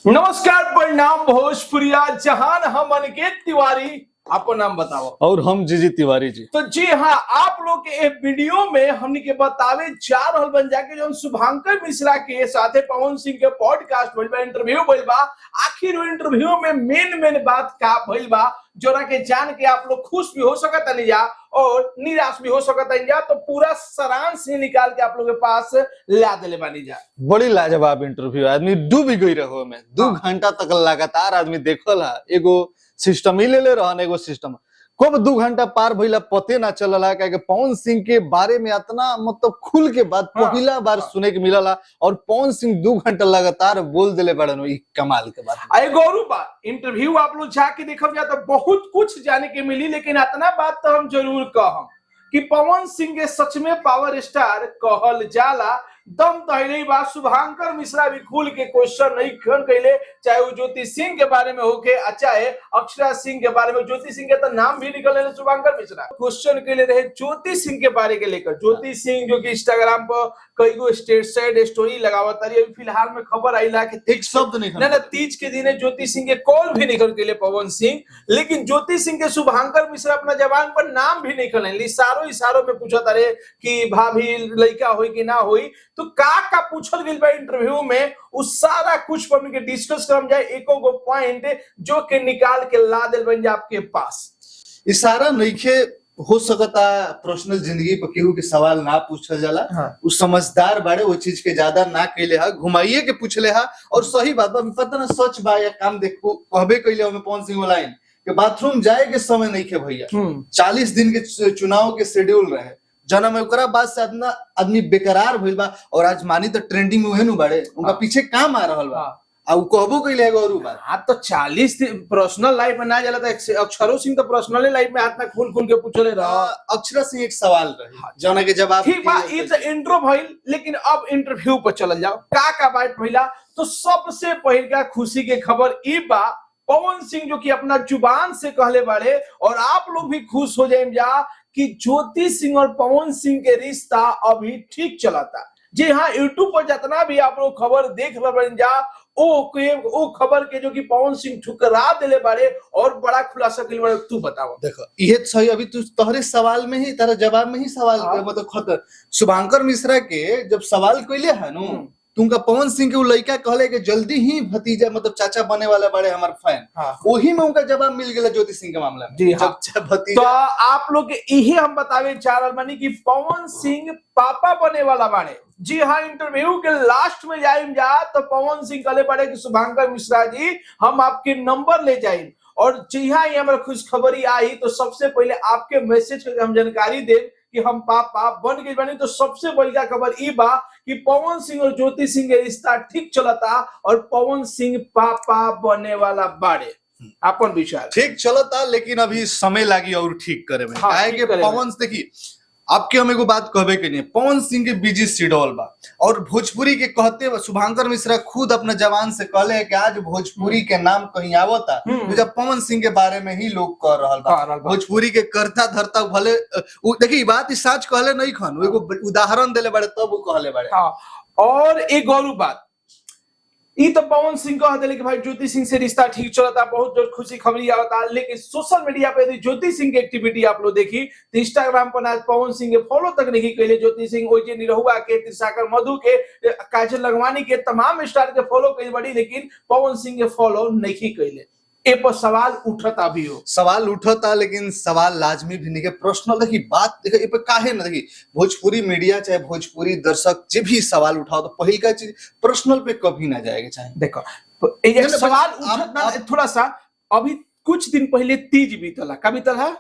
नमस्कार, परिणाम भोजपुरिया जहान। हम अनिकेत तिवारी, आपको नाम बताओ। और हम जीजी तिवारी जी। तो जी हाँ, आप लोग के एक वीडियो में हमने के बतावे जा रहल बन जाके जो शुभांकर मिश्रा के साथे पवन सिंह के पॉडकास्ट भइल बा, इंटरव्यू भइल बा। आखिर वो इंटरव्यू में मेन बात का भइल बा, जोरा के जान के आप लोग खुश भी हो सकता नहीं जा और निराश भी हो सकता नहीं जा। तो पूरा सारांश ही निकाल के आप लोग के पास ला देले बानी जा। बड़ी लाजवाब इंटरव्यू, आदमी डूब गई रहो में। 2 घंटा तक लगातार आदमी देखल हा। एगो सिस्टम ही ले रहन, एगो सिस्टम कब 2 घंटा पार भइला पते ना चलला। कि पवन सिंह के बारे में इतना मतलब खुल के बात पहला बार सुने के मिलला और पवन सिंह 2 घंटा लगातार बोल देले बड़न। ई कमाल के बात है। गौरव बात इंटरव्यू आप लोग जाके देखब जा तो बहुत कुछ जाने के मिली, लेकिन इतना बात तो हम जरूर कहम कि पवन सिंह के सच में पावर स्टार कहल जाला। दम तहले बात शुभांकर मिश्रा भी खुल के क्वेश्चन नहीं खन कैले, चाहे वो ज्योति सिंह के बारे में होके, चाहे अक्षरा सिंह के बारे में। ज्योति सिंह के तो नाम भी निकल रहे शुभांकर मिश्रा क्वेश्चन के लिए रहे ज्योति सिंह के बारे के लेकर। ज्योति सिंह जो कि इंस्टाग्राम पर कई गो स्टेट स्टोरी लगावत रही। अभी फिलहाल में खबर आई ला कि एक शब्द नहीं ना तीज के दिन ज्योति सिंह के कॉल भी निकल के लिए पवन सिंह, लेकिन ज्योति सिंह के शुभांकर मिश्रा अपना जबान पर नाम भी नहीं खले। इशारों में पूछा तारे कि भाभी लड़का होई कि ना होई। तो का पूछल गई बा इंटरव्यू में, उस सारा कुछ पर हमके डिस्कस करम जाए। एको गो पॉइंट जो के निकाल के ला देल बन जा आपके पास। इशारा नइखे हो सकता पर्सनल जिंदगी पर केहू के सवाल ना पूछल जाला। उ समझदार बाड़े, वो चीज के ज्यादा ना कैले हा, घुमाइए के पूछले हा। और सही बात बा, पता ना सच बा या काम देखो कहबे कैले हमें पवन सिंह वाला लाइन के बाथरूम जाए के समय नहीं खे भैया। 40 दिन के चुनाव के शेड्यूल रहे जना में, ओकरा बाद से आदमी बेकरार भइल बा। और आज मानी तो ट्रेंडिंग में उहेनु बाड़े, उनका पीछे काम आ रहल बा। अब कहबो कैले गौरू बात। हाँ तो 40 पर्सनल लाइफ में ना जाला तो अक्षरो सिंह तो पर्सनल लाइफ में हाथ में खुल के पूछले रहा। अक्षरा सिंह एक सवाल रहे जना के जवाब ठीक बा। ये तो इंट्रो भइल, लेकिन अब इंटरव्यू पर चलल जाओ। का बात भइला तो सबसे पहिला खुशी के खबर ई बा, पवन सिंह जो कि अपना जुबान से कहले बाड़े और आप लोग भी खुश हो जाए जा कि ज्योति सिंह और पवन सिंह के रिश्ता अभी ठीक चलाता। जी हाँ, यूट्यूब पर जितना भी आप लोग खबर देख रहे जा, ओ खबर के जो कि पवन सिंह ठुकरा देले बारे और बड़ा खुलासा के लिए तू बताओ। देखो ये सही, अभी तू तोहरे सवाल में ही, तेरा जवाब में ही सवाल मतलब खतर। शुभांकर मिश्रा के जब सवाल कैले है नु, तुमका पवन सिंह के लड़का कहले कि जल्दी ही भतीजा मतलब चाचा बने वाले बड़े हमारे फैन। वही में उनका जवाब मिल गया ज्योति सिंह के मामला में। जी हाँ। तो आप लोग यही हम बतावे चाह रहे बानी कि पवन सिंह पापा बने वाला बाड़े। जी हाँ, इंटरव्यू के लास्ट में जाइम जा तो पवन सिंह कहले पड़े कि शुभांकर मिश्रा जी हम आपके नंबर ले जाइम, और जी हाँ ये हमारा खुशखबरी आई तो सबसे पहले आपके मैसेज के हम जानकारी दे कि हम पापा बन गए बनी। तो सबसे बड़ी खबर ई बा कि पवन सिंह और ज्योति सिंह के रिश्ता ठीक चलता और पवन सिंह पापा बने वाला बाड़े। अपन विचार ठीक चलता, लेकिन अभी समय लगी और ठीक करे में। पवन देखिए आपके हम एगो बात कहबे के नहीं, पवन सिंह के बिजी शेड्यूल बा और भोजपुरी के कहते शुभांकर मिश्रा खुद अपने जवान से कहले कि आज भोजपुरी के नाम कहीं आवता तो जब पवन सिंह के बारे में ही लोग कह रहल बा। भोजपुरी के करता धरता भले देखिए बात सच कहले नहीं खन, एगो उदाहरण देले बड़े तब वो कहले बड़े। और एक गौरव बात ई तो पवन सिंह कह दिले कि भाई ज्योति सिंह से रिश्ता ठीक चलता, बहुत जोर खुशी खबरी आवता। लेकिन सोशल मीडिया पे यदि ज्योति सिंह की एक्टिविटी आप लोग देखी तो इंस्टाग्राम पर आज पवन सिंह के फॉलो तक नहीं कैले। ज्योति सिंह ओजे निरहुआ के, त्रिशाकर मधु के, काजल लखवानी के, तमाम स्टार के फॉलो कैले बड़ी, लेकिन पवन सिंह के फॉलो नहीं कैले। ए पर सवाल उठता भी हो, सवाल उठता, लेकिन सवाल लाजमी भी नहीं के पर्सनल देखी बात देखो ए पे काहे न देखी। भोजपुरी मीडिया चाहे भोजपुरी दर्शक जे भी सवाल उठाओ तो पहिल का चीज पर्सनल पे कभी ना जाएगा। चाहे देखो एक सवाल उठता थोड़ा सा। अभी कुछ दिन पहले तीज बीतला, का बीतला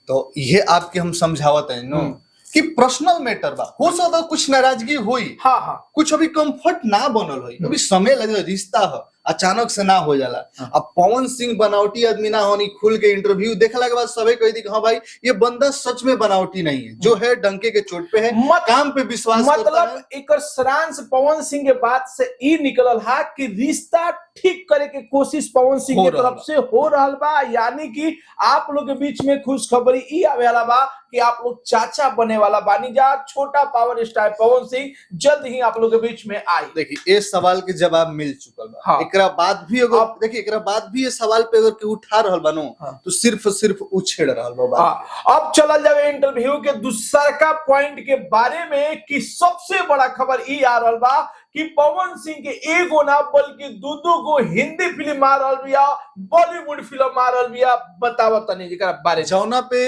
तो ये आपके हम समझावत है नो कि पर्सनल मैटर बा। हो सकता कुछ नाराजगी हुई, हाँ कुछ अभी कंफर्ट ना बनल हुई, अभी समय लगे, रिश्ता है अचानक से ना हो जाला। अब पवन सिंह बनावटी आदमी ना होनी, खुल के इंटरव्यू देखला के बाद सबे कह दी कि हाँ भाई ये बंदा सच में बनावटी नहीं है, जो है डंके के चोट पे है, काम पे विश्वास करता है। मतलब एक सारांश पवन सिंह के बात से ई निकलल है कि रिश्ता ठीक करे के कोशिश पवन सिंह की तरफ से हो रहा बा। यानी कि आप लोग के बीच में खुशखबरी ई आवे वाला बा कि आप लोग चाचा बने वाला बानी जा। छोटा पावर स्टार पवन सिंह जल्द ही आप लोग के बीच में आई। देखिए इस सवाल के जवाब मिल चुकल बा। एकरा बाद भी अगर देखिए एकरा बाद भी ये सवाल पे अगर के उठा रहल बानो तो सिर्फ उछेड़ रहल बा बात। अब चलल जावे इंटरव्यू के दूसरा का पॉइंट के बारे में कि सबसे बड़ा खबर ई आ रहल बा कि पवन सिंह के एगो ना बल्कि दो गो हिंदी फिल्म आ रहल बिया, बॉलीवुड फिल्म आ रहल बिया। बतावा तनी जेकरा बारे में। जौना पे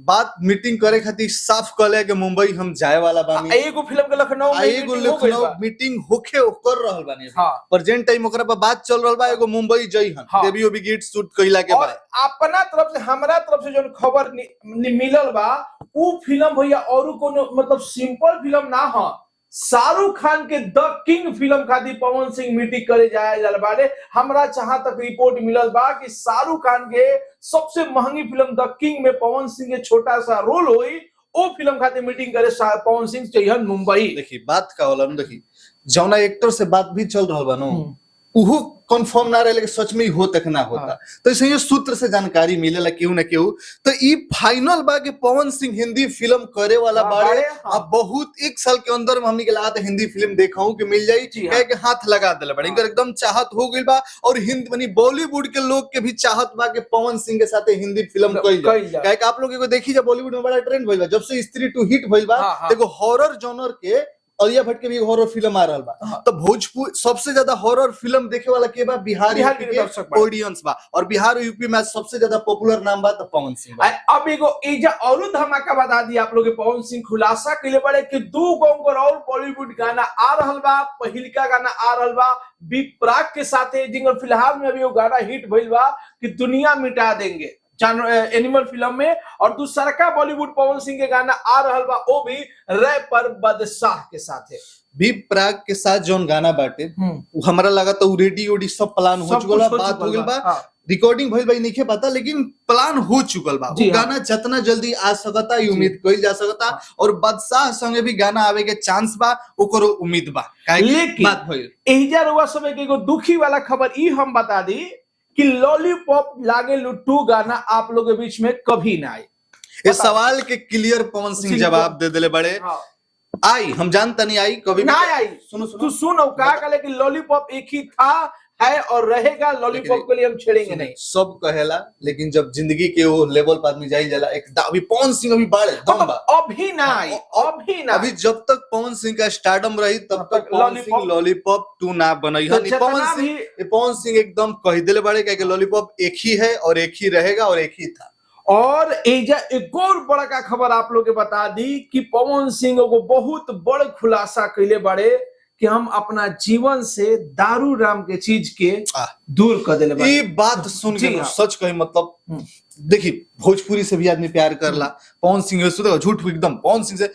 बात मीटिंग करे खातिर साफ कहले कि मुंबई हम जाए वाला बानी, एगो फिल्म के लखनऊ में एगो लखनऊ मीटिंग होके कर रहल बानी। प्रेजेंट टाइम ओकरा पर बात चल रहल बा, एगो मुंबई जइहन देवी ओबी गेट शूट कइला के बाद अपना तरफ से हमरा तरफ से जो खबर मिलल बा उ फिल्म भैया और कोनो मतलब सिंपल फिल्म ना हो। शाहरुख खान के द किंग फिल्म खातिर पवन सिंह मीटिंग करे जाए बारे। हमरा जहां तक रिपोर्ट मिलल बा कि शाहरुख खान के सबसे महंगी फिल्म द किंग में पवन सिंह के छोटा सा रोल होई, ओ फिल्म खातिर मीटिंग करे पवन सिंह चाहिए मुंबई। देखी बात का होला न, देखी जौना एक्टर से बात भी चल रहल बा नो उहो कंफर्म ना रहे लेकिन सच में ही हो तक ना होता। तो ऐसे ही सूत्र से जानकारी मिलेला केहू ना केहू। तो ई फाइनल बा कि पवन सिंह हिंदी फिल्म करे वाला बारे। अब बहुत एक साल के अंदर में हमनी के लागत हिंदी फिल्म देखा कि मिल जाई, कहे के हाथ लगा दिले बड़े इनकर एकदम चाहत हो गइल बा। और हिंदी मानी बॉलीवुड के लोग के भी चाहत बा कि पवन सिंह के साथ हिंदी फिल्म कइल जाए। कहे के आप लोग को देखी जा बॉलीवुड में बड़ा ट्रेंड भइल बा जब से स्त्री टू हिट भइल बा। देखो हॉरर जॉनर के आलिया भट्ट के भी हॉरर फिल्म आ रहल बा। तो भोजपुर सबसे ज्यादा हॉरर फिल्म देखे वाला के बा बिहार के ऑडियंस बा। और बिहार और यूपी में सबसे ज्यादा पॉपुलर नाम बा तो पवन सिंह बा। अब एगो एजा और धमाका बता दी आप लोग के पवन सिंह खुलासा कइले बड़े कि दो गो और बॉलीवुड गाना आ रहल बा। पहिलका गाना आ रहल बा विप्राग के साथे, जिंगर फिलहाल में अभी वो गाना हिट भइल बा कि दुनिया मिटा देंगे एनिमल फिल्म में। और दूसरा का बॉलीवुड पवन सिंह के गाना आ रहल बा वो भी रैपर बादशाह के साथ है। विप्राग के साथ जोन गाना बाटे वो हमरा लगा तो रेडी सब प्लान हो चुकल बा, बात हो गइल बा, रिकॉर्डिंग भइल बा नहीं पता लेकिन प्लान हो चुकल बा। वो गाना जितना जल्दी आ सकता है उम्मीद कइल जा सकता। और बादशाह संगे भी गाना आवे के चांस बा, ओकरो उम्मीद बा। लेकिन बात भइल एजा रुआ समय के एगो दुखी वाला खबर ई हम बता दी कि लॉलीपॉप लागे लुट्टू गाना आप लोग के बीच में कभी ना आई। इस सवाल के क्लियर पवन सिंह जवाब दे दिले बड़े। आई हम जानता नहीं आई कभी ना आई। तू सुनो का कहले कि लॉलीपॉप एक ही था है और रहेगा, लॉलीपॉप के लिए हम छेड़ेंगे नहीं। सब कहेला लेकिन जब जिंदगी के वो लेवल पर आदमी जाई जाला एक अभी पवन सिंह अभी बाड़े दम बा, अभी ना आई, अभी ना। अभी जब तक पवन सिंह का स्टारडम रही तब तक पवन सिंह लॉलीपॉप 2 ना बनई है। पवन सिंह एकदम कह दिले बाड़े कि लॉलीपॉप एक ही है और एक ही रहेगा और एक ही था। और एजा एक और बड़ा खबर आप लोग के बता दी कि पवन सिंह को बहुत बड़ खुलासा कैले बड़े कि हम अपना जीवन से दारू राम के चीज के दूर कर दिले। ये बात सुन के सच कही मतलब देखिए भोजपुरी से भी आदमी प्यार करला। पवन सिंह झूठ एकदम पवन सिंह से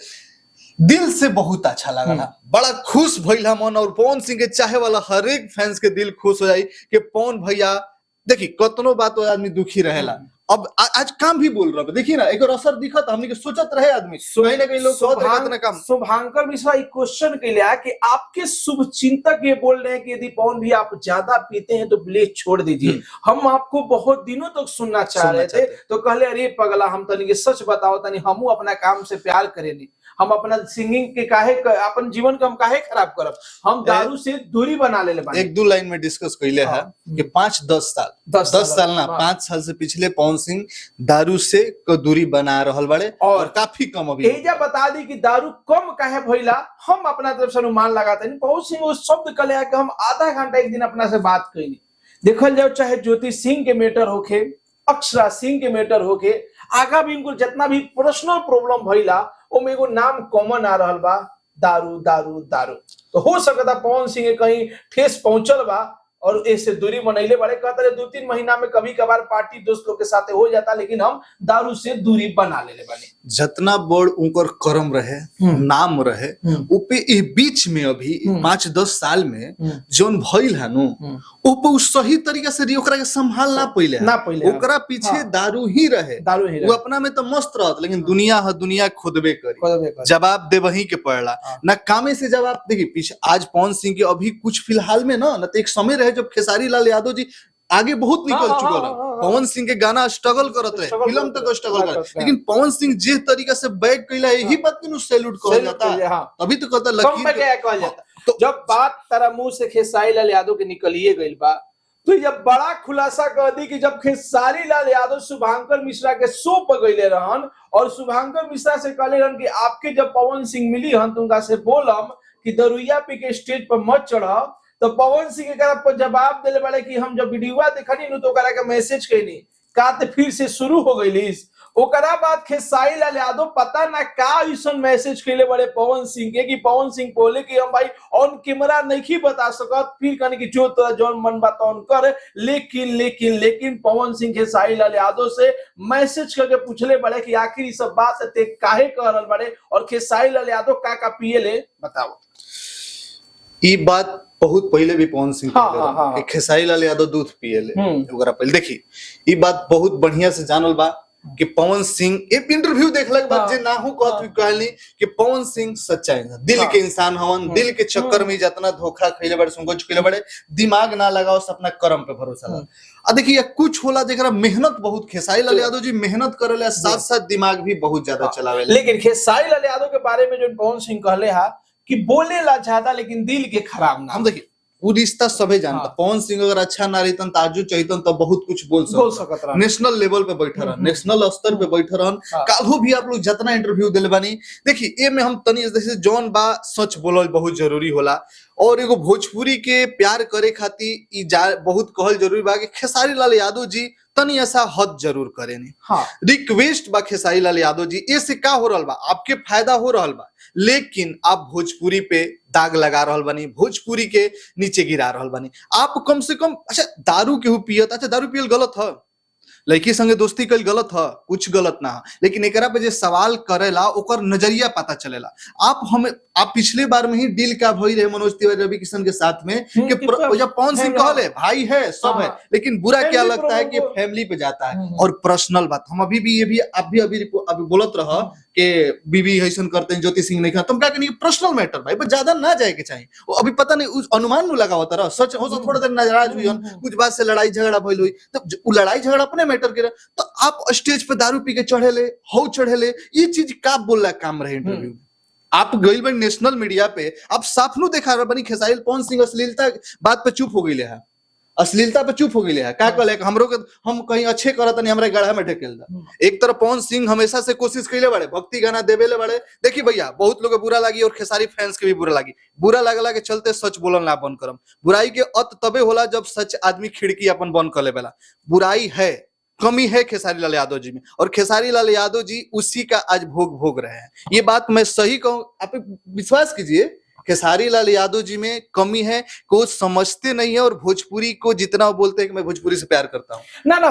दिल से बहुत अच्छा लगा, बड़ा खुश भइल मन। और पवन सिंह के चाहे वाला हर एक फैंस के दिल खुश हो जाई कि पवन भैया देखिए कतनो बात आदमी दुखी रहेला। अब आज काम भी बोल रहा देखिए ना एक असर दिखत हमनी के सोचत रहे आदमी कहीं ना कहीं लोग शुभांकर मिश्रा एक क्वेश्चन के लिए कि आपके शुभ चिंतक ये बोल रहे हैं कि यदि पवन भी आप ज्यादा पीते हैं तो प्लीज छोड़ दीजिए। हम आपको बहुत दिनों तक सुनना चाह रहे थे तो कहले अरे पगला हम तनी के सच बताओ तनी हमू अपना काम से प्यार करेनी, हम अपना सिंगिंग के काहे अपन जीवन को हम काहे खराब करब, हम दारू से दूरी बना ले बानी। एक दो लाइन में डिस्कस कइले है कि 5-10 साल ना 5 साल से पिछले पवन सिंह दारू से दूरी बना रहल बड़े और काफी कम अभी। एजा बता दी कि दारू कम काहे भइला हम अपना तरफ से अनुमान लगाते हैं। पवन सिंह उस शब्द कहले कि हम आधा घंटा एक दिन अपना से बात कइनी। देखल जाओ चाहे ज्योति सिंह के मैटर होके, अक्षरा सिंह के मैटर होके, आगा भी उनको जितना भी पर्सनल प्रॉब्लम भइला ओमे एगो नाम कॉमन आ रहल बा दारू दारू दारू। तो हो सकता पवन सिंह कहीं ठेस पहुंचल बा और ऐसे दूरी बनैले बड़े कहते रहे 2-3 महीना में कभी कभार पार्टी दोस्त लोग के साथ हो जाता लेकिन हम दारू से दूरी बना ले बानी। जितना बड़ उनकर कर्म रहे नाम रहे उपे इस बीच में अभी 5-10 साल में जोन भइल है नु उपे उस सही तरीका से ओकरा के संभाल ना पहिले ओकरा पीछे दारू ही रहे वो अपना में तो मस्त रहत लेकिन दुनिया है दुनिया खुदबे करी जवाब दे वही के पड़ला ना कामे से जवाब देखिए पीछे। आज पवन सिंह के अभी कुछ फिलहाल में ना तो एक समय रहे जब खेसारी लाल यादव जी आगे बहुत निकल हाँ, चुकल हाँ, है। हाँ, हाँ। पवन सिंह के गाना स्ट्रगल करत रहे, Struggle फिल्म करत तक रहे, स्ट्रगल करत करत, रहे। लेकिन पवन सिंह जिस तरीका से बैक कैला यही हाँ। बात के सैल्यूट कहल सैल्यूट जाता, कइले, हाँ। तभी तो कहता कम लकीर पे क्या कहल जाता। तो जब बात तारा मुंह से खेसारी लाल यादव के निकलिए गई बा, तो जब बड़ा खुलासा कर दी कि जब खेसारी लाल यादव शुभांकर मिश्रा के शो पर गईले रहन और शुभांकर मिश्रा से कहले रहन कि आपके जब पवन सिंह मिली हन तो उनका से बोलम कि दरुइया पी के स्टेज पर मत चढ़, तो पवन सिंह के पर जवाब दिले बड़े कि हम जब वीडियो देखनी नु तो ओकरा के मैसेज कैनी का ते फिर से शुरू हो गईलिस। ओकरा बाद खेसारी लाल यादव पता ना का ऐसन मैसेज कैले बड़े पवन सिंह के कि पवन सिंह बोले कि हम भाई ऑन कैमरा नहीं बता सकत, फिर कहने कि जो तोरा जौन मन बा तौन कर, लेकिन पवन सिंह खेसारी लाल यादव से मैसेज करके पूछले बड़े कि आखिर इस सब बात से ते काहे कह रहल बड़े और खेसारी लाल यादव का पिए ले बताओ। ई बात बहुत पहले भी पवन सिंह हाँ, कहले हाँ, रहन हाँ। कि खेसारी लाल यादव दूध पिए ले, ओकरा पहले देखी ई बात बहुत बढ़िया से जानल बा कि पवन सिंह एक इंटरव्यू देखला के बाद हाँ, जे ना हो कहत भी कहली कि पवन सिंह सच्चा इंसान, दिल हाँ, के इंसान हवन, दिल के चक्कर में जितना धोखा खइले बड़े, संकोच खइले बड़े, दिमाग ना लगाओ, अपना कर्म पे भरोसा ला। आ देखिए कुछ होला जेकरा मेहनत बहुत, खेसारी लाल यादव जी मेहनत करेला, साथ साथ दिमाग भी बहुत ज्यादा चलावेला। लेकिन खेसारी लाल यादव के बारे में जो पवन सिंह कहले हा कि बोलेला ज्यादा लेकिन दिल के खराब ना। हम देखिए वो रिश्ता सबे जानता, हाँ। पवन सिंह अगर अच्छा ना रहितन ताजु चाहितन तो बहुत कुछ बोल सकत रहन। नेशनल लेवल पे बैठे रहन, नेशनल स्तर पे बैठे रहन। हाँ। काल्हू भी आप लोग जितना इंटरव्यू दिले बानी, देखिए ए में हम तनी जैसे जौन बा सच बोलल बहुत जरूरी होला, और एगो भोजपुरी के प्यार करे खातिर ई बहुत कहल जरूरी बा कि खेसारी लाल यादव जी तनी ऐसा हद जरूर करेनी। हाँ। रिक्वेस्ट बा खेसारी लाल यादव जी, ऐसे का हो रहल बा, आपके फायदा हो रहल बा, लेकिन आप भोजपुरी पे दाग लगा रहल बानी, भोजपुरी के नीचे गिरा रहल बानी। आप कम से कम अच्छा दारू केहू पियत, अच्छा दारू पियल गलत है, लड़की संगे दोस्ती कल गलत है, कुछ गलत ना है, लेकिन एकरा पे जे सवाल करेला ओकर नजरिया पता चलेला। आप पिछले बार में ही डील का भई रहे मनोज तिवारी रवि किशन के साथ में कि जब पवन सिंह कहले भाई है सब है, लेकिन बुरा क्या लगता है कि फैमिली पे जाता है और पर्सनल बात। हम अभी भी ये भी आप भी अभी बोलत रहा कि बीबी ऐसन करते हैं ज्योति सिंह नहीं करते, तुम क्या कहेंगे पर्सनल मैटर भाई, बस ज्यादा ना जाए के चाहिए। वो अभी पता नहीं उस अनुमान में लगा होता रहा, सच हो तो थोड़ा देर नाराज हुई कुछ बात से लड़ाई झगड़ा भइल हुई, तो लड़ाई झगड़ा अपने मैटर के रहे, तो आप स्टेज पे दारू पी के चढ़े ले, हो चढ़े ले, ये चीज का बोल रहा काम रहे इंटरव्यू में। आप गई बन नेशनल मीडिया पे, आप साफ नु देखा बनी खेसारी पवन सिंह अश्लीलता बात पे चुप हो गई है, अश्लीलता पे चुप हो गई है, का कहले हमरो के हम कहीं अच्छे करत नहीं, हमरा गढ़ा में ढकेल दा। एक तरफ पवन सिंह हमेशा से कोशिश कइले बड़े, भक्ति गाना देवेले बड़े, देखी भैया बहुत लोग बुरा लगी और खेसारी फैंस के भी बुरा लगी, बुरा लगला के चलते सच बोलन ना बंद करम। बुराई के अंत तबे होला जब सच आदमी खिड़की अपन बंद कर लेवेला। बुराई है, कमी है खेसारी लाल यादव जी में, और खेसारी लाल यादव जी उसी का आज भोग रहे हैं। ये बात मैं सही कहूं, आप विश्वास कीजिए खेसारी लाल यादव जी में कमी है, को समझते नहीं है, और भोजपुरी को जितना बोलते हैं कि मैं भोजपुरी से प्यार करता हूँ ना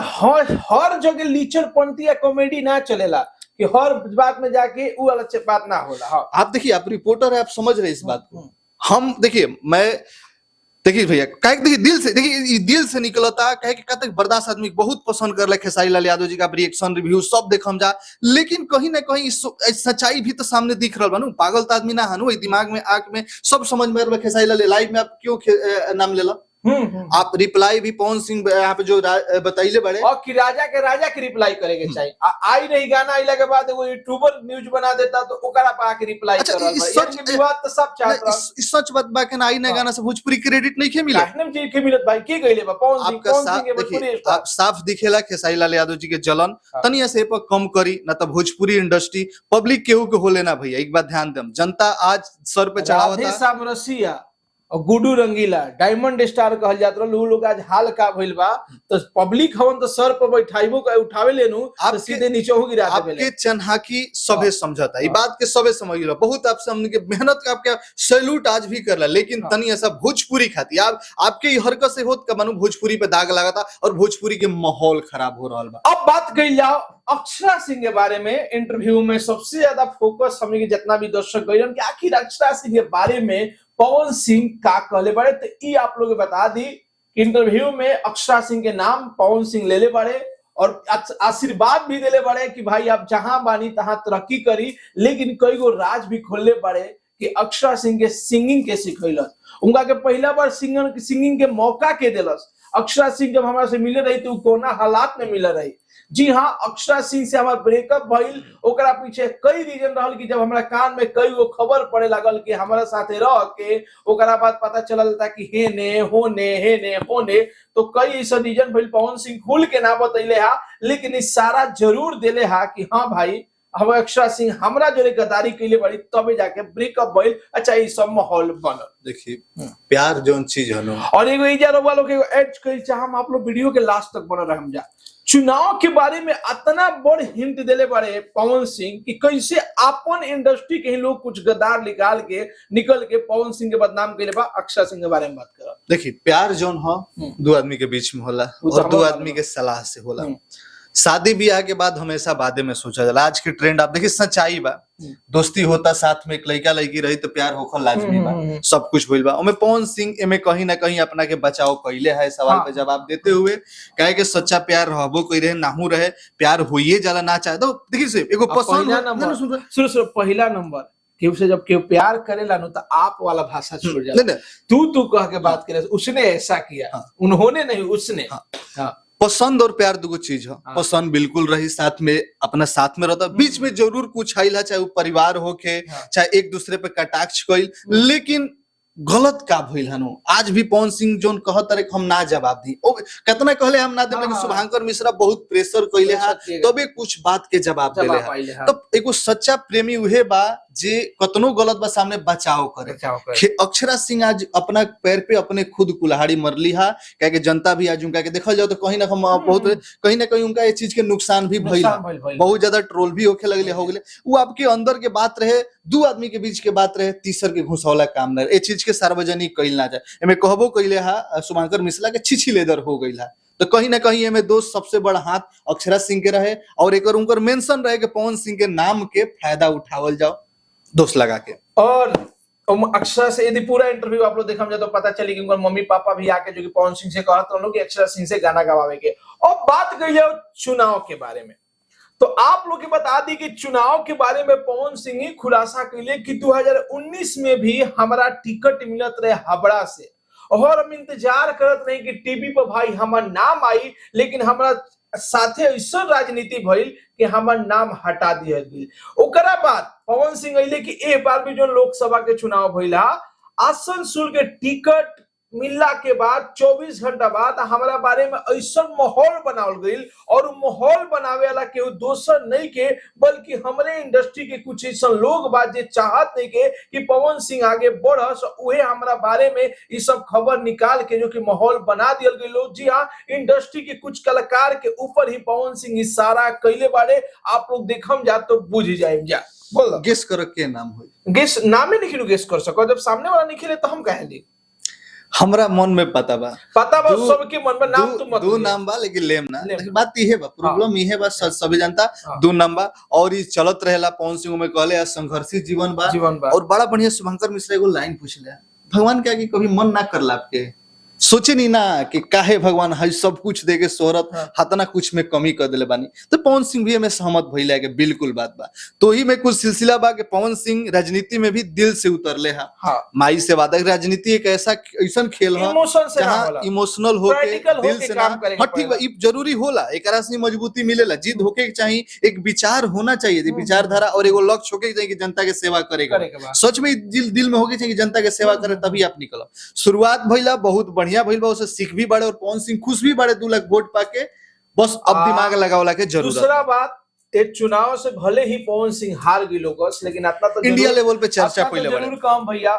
हर जगह लीचरपंथी या कॉमेडी ना चलेला कि हर बात में जाके वो अलग बात ना होला। हाँ। आप देखिए आप रिपोर्टर है, आप समझ रहे इस बात को। हम देखिए मैं देखिए भैया कहे देखिए दिल से, देखिए दिल से निकलता कहे कि कहते बर्दाश्त आदमी बहुत पसंद कर ले खेसारी लाल यादव जी का रिएक्शन रिव्यू सब देखम जा, लेकिन कहीं ना कहीं सच्चाई भी तो सामने दिख रहा बनू, पागल तो आदमी ना हनु, दिमाग में आंख में सब समझ में खेसारी लाल लाइव में आप क्यों नाम लेला। आप रिप्लाई भी पवन सिंह यहाँ पे जो बताइले बड़े, और कि राजा के रिप्लाई करेके चाहिए। आई नहीं गाना आइला के बाद वो यूट्यूबर न्यूज बना देता तो ओकरा पा के रिप्लाई कर रहा है। ये विवाद तो सब चाहत रहा। सच बात बा के आई ना गाना से भोजपुरी क्रेडिट नहीं के मिले, काहनम जी के मिलत भाई की गइले बा पवन सिंह के भोजपुरी आप साफ दिखेला खेसारी लाल यादव जी के जलन तनी ऐसे पर कम करी ना, तो भोजपुरी इंडस्ट्री पब्लिक केहू के होले ना भैया, एक बात ध्यान देम, जनता आज सर पे चढ़ावता और गुडू रंगीला डायमंड स्टार कहल जात रहा, लोग आज हाल का भइल बा, तो पब्लिक हवन तो सर पर बैठाइबो उठावे लेनु तो सीधे नीचे हो गिरा देबे। आपके चन्हाकी सबे समझता, ये बात के सबे समझ लो, बहुत आपसे हमने के मेहनत का आपके सैल्यूट आज भी करला, लेकिन तनी ऐसा भोजपुरी खाती आपके ये हरकत से होत का मानो भोजपुरी पे दाग लगा था और भोजपुरी के माहौल खराब हो रहा बा। अब बात कही जाओ अक्षरा सिंह के बारे में। इंटरव्यू में सबसे ज्यादा फोकस हमने के जितना भी दर्शक गए कि आखिर अक्षरा सिंह के बारे में पवन सिंह का कहले बड़े, तो ये आप लोग बता दी इंटरव्यू में अक्षरा सिंह के नाम पवन सिंह ले बड़े और आशीर्वाद भी देले बड़े कि भाई आप जहां बानी तहां तरक्की करी, लेकिन कई गो राज भी खोलले बड़े कि अक्षरा सिंह के सिंगिंग के सिखैलस, उनका के पहला बार सिंगिंग के मौका के दिलस। अक्षरा सिंह जब हमारा से मिले रही तो कोना हालात में मिले रही। जी हाँ, अक्षरा सिंह से हमारा ब्रेकअप भइल, ओकरा पीछे कई रीजन रहल कि जब हमारा कान में कई गो खबर पड़े लगल कि हमारा साथे रह के ओकरा बाद पता चलल था कि हे होने, तो कई ऐसा रीजन भइल। पवन सिंह खुल के ना बतैले हा, लेकिन इशारा जरूर देले हा कि हाँ भाई हम अक्षरा सिंह हमरा जोरे गद्दारी कैले बड़ी, तबे जाके ब्रेकअप भइल। अच्छा, ये सब माहौल बनल। देखिए प्यार जोन चीज है ना, और एगो इजा वालों के ऐड कइल चाह हम आप लोग वीडियो के लास्ट तक बन रहम जा। चुनाव के बारे में इतना बड़ हिंट देले बड़े पवन सिंह कि कैसे अपन इंडस्ट्री के ही लोग कुछ गद्दार निकल के पवन सिंह के बदनाम कैले बा। अक्षरा सिंह के बारे में बात कर। देखिए प्यार जोन हो दो आदमी के बीच में होला और दो आदमी के सलाह से होला। शादी ब्याह के बाद हमेशा बादे में सोचा जाला। आज के ट्रेंड आप देखिए, सच्चाई बा, दोस्ती होता साथ में एक लड़का लड़की रही तो प्यार होकर लाजमी बा, सब कुछ भइल बा। ओमे पवन सिंह एमे कहीं ना कहीं अपना के बचाव कइले है, सवाल पे जवाब देते हुए कहे के सच्चा प्यार रहबो कोई रहे नाहू रहे, प्यार होइए जाला ना चाहे तो देखिए से एगो पसंद सुनो पहला नंबर केहू से जब केहू प्यार करेला नो तो आप वाला भाषा छोड़ जाला। तू कह के बात करे, उसने ऐसा किया, उन्होंने नहीं, उसने। पसंद और प्यार दो चीज है। पसंद बिल्कुल रही, साथ में अपना साथ में रहता, बीच में जरूर कुछ आइला, चाहे वो परिवार होके चाहे एक दूसरे पे कटाक्ष कइल, लेकिन गलत का भइल हनु। आज भी पवन सिंह जोन कहत रहे हम ना जवाब दी, ओ कितना कहले हम ना देबे कि शुभांकर मिश्रा बहुत प्रेशर कइले है तबे कुछ बात के जवाब देले है। तो एगो सच्चा प्रेमी उहे बा जे कतनो गलत बा सामने बचाव करे। अक्षरा सिंह आज अपना पैर पे अपने खुद कुल्हाड़ी मरली है, कह के जनता भी आज उनका के देखल जाओ तो कहीं ना बहुत कहीं ना कहीं उनका ये चीज के नुकसान भी भइल, बहुत ज्यादा ट्रोल भी होके लगले हो गेले। वो आपके अंदर के बात रहे, दो आदमी के बीच के बात रहे, तीसर के घुसौला काम न रहे। ए चीज के सार्वजनिक कइल ना जाए। एमे कहबो कइले हा शुभांकर मिश्रा के छिछी लेदर हो गइल है, तो कहीं ना कहीं एमे दोस्त सबसे बड़ा हाथ अक्षरा सिंह के रहे और एक उनकर मेंशन रहे कि पवन सिंह के नाम के फायदा उठावल जाओ दोस्त लगा के। और अक्षरा से यदि पूरा इंटरव्यू आप लोग देखा जाए तो पता चली कि उनके मम्मी पापा भी आके जो कि पवन सिंह से कहा तो कि अक्षरा सिंह से गाना गवावे के। और बात कही जाए चुनाव के बारे में, तो आप लोग के बता दी कि चुनाव के बारे में पवन सिंह ही खुलासा कैले कि 2019 में भी हमारा टिकट मिलत रहे हावड़ा से, और हम इंतजार करत नहीं कि टीवी पर भाई हमार नाम आई, लेकिन हमारा साथे ऐसा राजनीति भइल कि हमार नाम हटा दिया गई। ओकरा बाद पवन सिंह अइले कि एक बार भी जो लोकसभा के चुनाव भइला, आसनसोल के टिकट मिलला के बाद 24 घंटा बाद हमारा बारे में ऐसा माहौल बनावल गई, और माहौल बनावे वाला केहू दोसर नहीं के बल्कि हमारे इंडस्ट्री के कुछ ऐसा लोग बा जे चाहत नहीं के कि पवन सिंह आगे बढ़स, उहे हमारा बारे में ये सब खबर निकाल के जो कि माहौल बना दिया गई लोग। जी हाँ, इंडस्ट्री के कुछ कलाकार के ऊपर ही पवन सिंह इशारा कैले बारे। आप लोग देखम जा तो बुझ जाए जा। बोल गेस करो के नाम हो, गेस नामे नहीं गेस कर सको, जब सामने वाला निकले तो हम कहेंगे हमरा मन में पता बा सबके मन में नाम तो मत दो नाम बा, लेकिन लेम ना। बात ये बा, प्रॉब्लम ये बा, सभी जनता दो नाम बा और ये चलत रहेला। पवन सिंह में कहले संघर्षित जीवन बा और बड़ा बढ़िया शुभंकर मिश्रा एगो लाइन पूछले, भगवान क्या कि कभी मन ना करला आपके, सोचे नहीं ना कि काहे भगवान है सब कुछ दे के शोहरत हतना कुछ में कमी कर दिले बानी। तो पवन सिंह भी हमें सहमत भइला के बिल्कुल बात बा। तो ही में कुछ सिलसिला बा कि पवन सिंह राजनीति में भी दिल से उतरले है। माई से वादा, राजनीति एक ऐसा खेल है जहां इमोशनल होके दिल से ना, ठीक बा, जरूरी होला, एकरा से मजबूती मिलेला, जिद होके चाहिए, एक विचार होना चाहिए, विचारधारा और एगो लक्ष्य होके चाहिए कि जनता के सेवा करेगा। सच में दिल में होके चाहिए जनता के सेवा करे, तभी आप निकलो। शुरुआत भइला बहुत बढ़िया भइल बा, उसे सीख भी बड़े और पवन सिंह खुश भी बड़े 2 लाख वोट पाके, बस अब दिमाग लगावला के जरूरत। दूसरा बात, एक चुनाव से भले ही पवन सिंह हार गई लोगस, लेकिन इतना तो इंडिया लेवल पे चर्चा पहले जरूर काम भैया,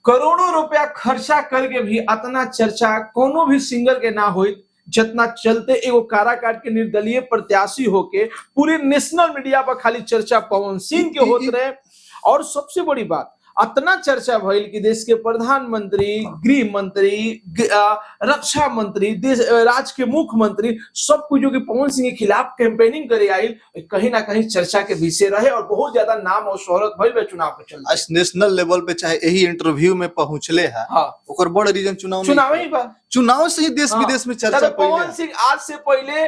करोड़ों रुपया खर्चा करके भी इतना चर्चा कोनो भी सिंगर के ना होई जितना चलते एगो काराकाट के निर्दलीय प्रत्याशी होके पूरे नेशनल मीडिया पर खाली चर्चा पवन सिंह के होते रहे। और सबसे बड़ी बात, इतना चर्चा भइल कि देश के प्रधानमंत्री, गृह मंत्री, रक्षा मंत्री, देश राज्य के मुख्यमंत्री सब कुछ जो कि पवन सिंह के खिलाफ कैंपेनिंग करे आई, कहीं ना कहीं चर्चा के विषय रहे और बहुत ज्यादा नाम और शोहरत भइल चुनाव के चलते। आज नेशनल लेवल पे चाहे यही इंटरव्यू में पहुंचले है, ओकर बड़ रीजन चुनाव ही बा। चुनाव से ही देश विदेश में चर्चा। पवन सिंह आज से पहले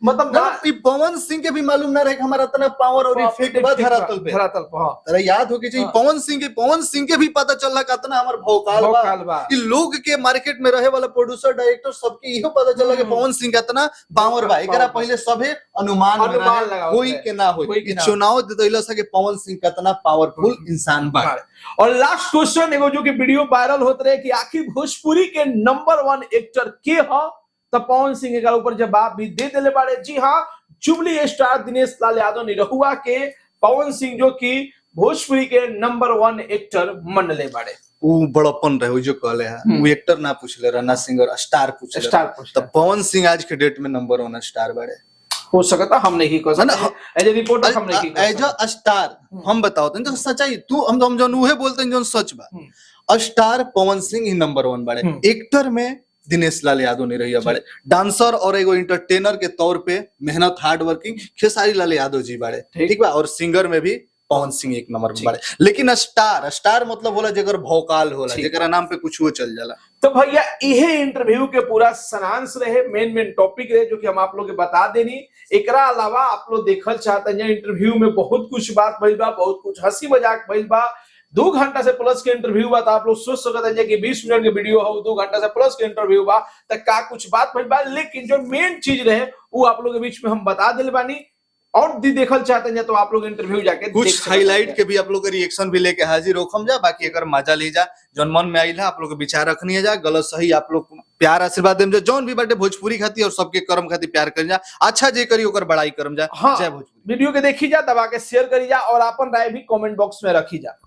मतलब ई पवन सिंह के भी मालूम ना रहे कि हमारा इतना पावर और इफेक्ट बा धरातल पे। धरातल पे हाँ। तेरा याद हो कि जी हाँ। पवन सिंह के भी पता चलला कितना हमार भौकाल भौकाल बा। ई लोग के मार्केट में रहे वाला प्रोड्यूसर डायरेक्टर सबके इहो पता चलला कि पवन सिंह कितना पावर बा। एकरा पहले सभे अनुमान में रहे होई के ना होई। ई चुनाव देला से कि पवन सिंह कितना पावरफुल इंसान बा। और लास्ट क्वेश्चन एगो जो कि वीडियो वायरल होत रहे कि आखिर भोजपुरी के नंबर 1 एक्टर के ह, तो पवन सिंह के ऊपर जवाब भी दे देले बारे। जी हाँ, जुबली स्टार दिनेश लाल यादव निरहुआ के पवन सिंह जो कि भोजपुरी के नंबर 1 एक्टर मनले बारे। उ बड़प्पन रहे जो कहले है, उ एक्टर ना पूछले रहा ना सिंगर, स्टार पूछले। तो पवन सिंह आज के डेट में नंबर 1 स्टार बारे। हो सकता हम नहीं कह सकते, एज ए रिपोर्टर हम नहीं कह एज अ स्टार हम बताओ तो सच्चाई तू हम जौन उहे बोलते हैं जौन सच बा। स्टार पवन सिंह ही नंबर 1 बारे। एक्टर में दिनेश लाल यादव नहीं रही बाड़े। डांसर और एगो इंटरटेनर के तौर पे मेहनत हार्ड वर्किंग खेसारी लाल यादव जी बाड़े, ठीक बा। और सिंगर में भी पवन सिंह एक नंबर में बाड़े। लेकिन स्टार मतलब होला जेकर भौकाल होला, जेकरा नाम पे कुछ वो चल जाला। तो भैया यही इंटरव्यू के पूरा सारांश रहे, मेन टॉपिक रहे जो कि हम आप लोग के बता देनी। एकरा अलावा आप लोग देखल चाहते हैं इंटरव्यू में बहुत कुछ बात भइल बा, बहुत कुछ हंसी मजाक भइल बा। 2 घंटा से प्लस के इंटरव्यू बा, तो आप लोग सोच सकते हैं कि 20 मिनट के वीडियो हो, 2 घंटा से प्लस के इंटरव्यू बा, तो का कुछ बात भइल बा। लेकिन जो मेन चीज रहे वो आप लोग के बीच में हम बता दिल बानी। और भी देखल चाहते हैं तो आप लोग इंटरव्यू जाके कुछ हाईलाइट के भी आप लोग रिएक्शन भी लेके हाजिर होखम जा। बाकी अगर मजा ले जा, जौन मन में आइल है आप लोग विचार रखनी है जा, गलत सही आप लोग प्यार आशीर्वाद देम जा। जौन भी बाटे भोजपुरी खाती और सबके कर्म खाती प्यार कर जा, अच्छा जे करी ओकर बड़ाई करम जा। हाँ, जय भोजपुरी। वीडियो के देखी जा, दबा के शेयर करी जा और अपन राय भी कमेंट बॉक्स में रखी जा।